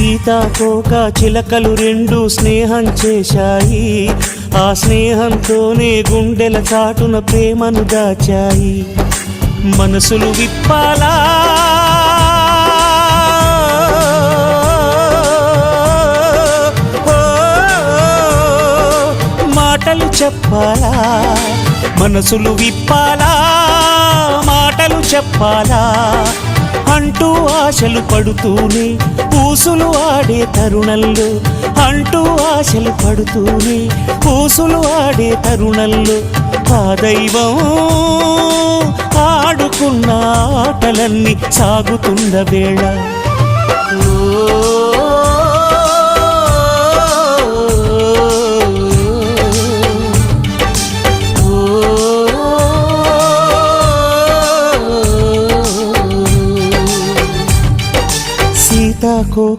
సీతాకోక చిలకలు రెండు స్నేహం చేశాయి. ఆ స్నేహంతోనే గుండెల చాటున ప్రేమను దాచాయి. మనసులు విప్పాలా మాటలు చెప్పాలా, మనసులు విప్పాలా మాటలు చెప్పాలా అంటూ ఆశలు పడుతూనే ఊసులు ఆడే తరుణంలో, అంటూ ఆశలు పడుతూనే ఊసులు ఆడే తరుణంలో ఆ దైవం ఆడుకున్న ఆటలన్నీ సాగుతున్న వేళ